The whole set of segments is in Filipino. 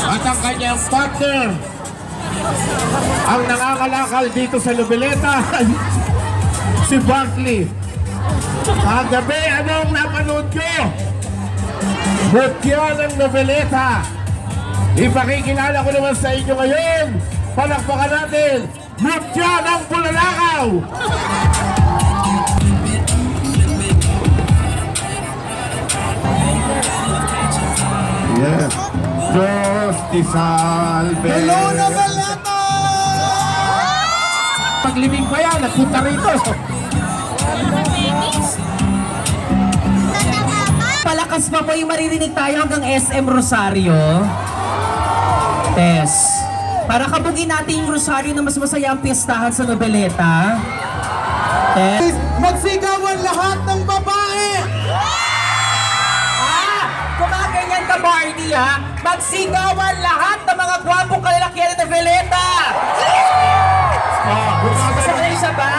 At ang kanyang partner, ang nangangalakal dito sa Noveleta, si Bartley. Kagabi, anong napanood ko? Butya ng Noveleta. Ipakikilala ko naman sa inyo ngayon. Palakpakan natin, Butya ng Bulalakaw. Yes. Diyos ti salve. Hello, Noveleta! Paglibing pa yan, nagpunta rito. Palakas pa po yung maririnig tayo hanggang SM Rosario. Tess. Para kabugin natin yung Rosario na mas masaya ang piestahan sa Noveleta. Tess. Magsigawan lahat ng babae! Kumaganyan ka, Barney, ha? Magsigawan lahat ng mga gwapong kalalakihan ng Noveleta! Gusto mo na isa ba?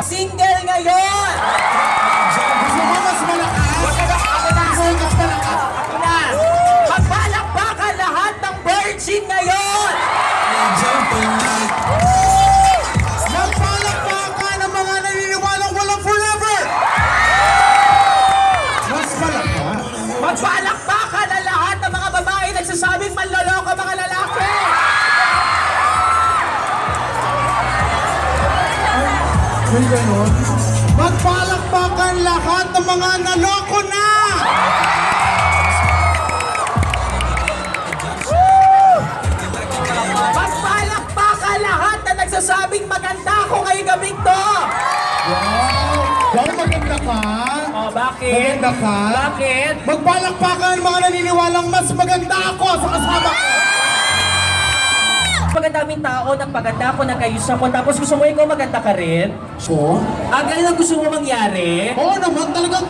Single ngayon! Gusto mo mas malakas? Huwag ka na ako na! Ako na! Magpalakpakan lahat ng virgin ngayon! Magpalakpakan ang mga naniniwalang walang forever! Mas malakas? Magpalakpakan ang lahat ng mga babae nagsasabing manloloko mga lalaki! May ganon? Magpalakpakan lahat ng mga naloko na! Magpalakpakan lahat na nagsasabing maganda ako ngayong gabing to! Wow, maganda ka? Oh, bakit? Maganda ka? Bakit? Magpalakpakan ang mga naniniwalang mas maganda ako sa kasama ko! Magandaming tao, nagpaganda ako, nagayos ako, tapos gusto mo ikaw maganda ka rin? So? Ganun ang gusto mo mangyari? Oo naman, talagang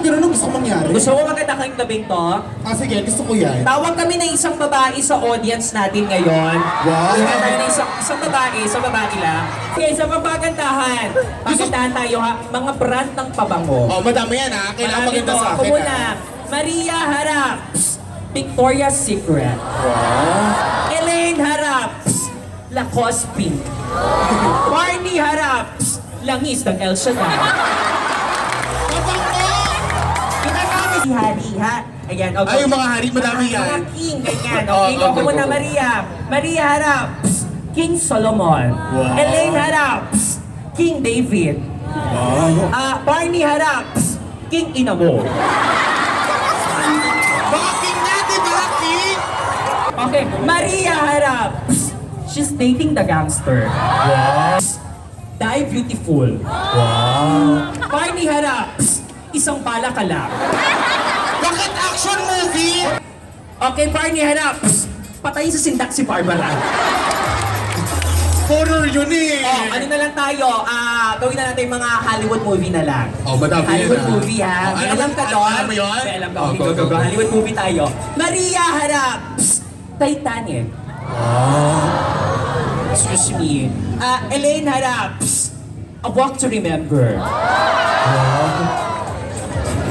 gano'n ang gusto mangyari. Gusto mo maganda kayong gabing to? Sige, gusto ko yan. Tawag kami ng isang babae sa audience natin ngayon. Wow! Tawag tayo ng isang babae lang. Okay, sa pampagandahan. Pagandahan tayo ha, mga brand ng pabango. Oh, madami yan ha. Kailangan Marami maganda to. sa Ako akin muna, ha. Maria Haraps, Victoria's Secret. Wow! Elaine Haraps, Lacoste Pink. Barney Haraps, Langis ng El Shaddai. Si Hari, ha? Ayan, okay. Ay, yung mga hari, madami yan. Mga king, ganyan. Oh, Okay, okay, ako muna, go. Maria. Maria Haraps, King Solomon. Wow. Elaine Haraps, King David. Barney Haraps, King Inamo. Baka king natin, baka king! Okay, Maria Haraps, she's dating the gangster. Wow! Die beautiful. Wow! Barney Haraps, isang bala ka lang. Bakit action movie? Okay, Barney Haraps, patayin sa sindak si Barbara. Horror yun eh! Ano na lang tayo, gawin na natin mga Hollywood movie na lang. Madami Hollywood yan, movie ha. May alam ka doon? Alam mo yun? May alam ka. Oh, Okay, go, go. go. Hollywood movie tayo. Maria Haraps, Titanic. Excuse me. Elaine Haraps, A Walk to Remember.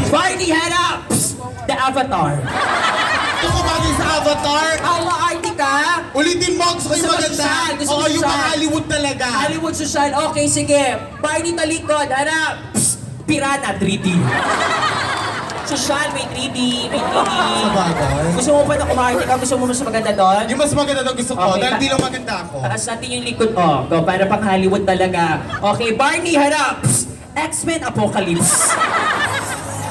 Barney Haraps, The Avatar. Ito ko bagay sa Avatar. Maarte ka? Ulitin mo, gusto ko yung Gusto mo maganda. sosyal, gusto mo Oo, yung sosyal. mga Hollywood talaga. Hollywood social. Okay, sige. Barney Talikod, Haraps, Pirana, 3D. Social, may 3D, may 3D. Sabagay. Gusto mo pa na kumarte ka? Gusto mo mas maganda doon? Yung mas maganda daw gusto ko, Okay, dahil di lang maganda ako. Taas natin yung likod mo. Go, para pang Hollywood talaga. Okay, Barney Haraps, X-Men Apocalypse.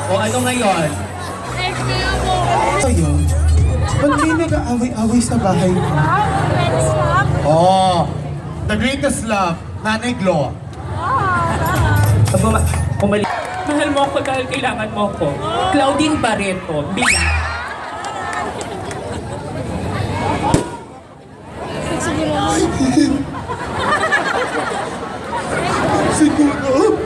O ano ngayon? Ayun. Ba't may nag-aaway-aaway sa bahay mo? Oh, The Greatest Love, Nanay Glo. Pumalik. Mahal mo ako dahil kailangan mo ako. Claudine Barreto, Bila. Siguro,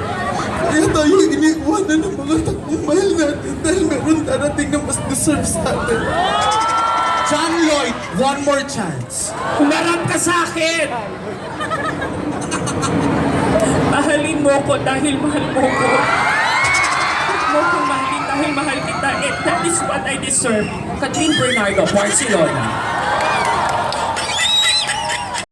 kaya tayo iniiwanan ng mga takong mahal natin dahil meron darating na mas deserve sa atin. John Lloyd, one more chance. Humarap ka sa akin! Mahalin mo ko dahil mahal mo ko. Huwag mo kong mahalin dahil mahal kita. And that is what I deserve. Catherine Bernardo, Barcelona.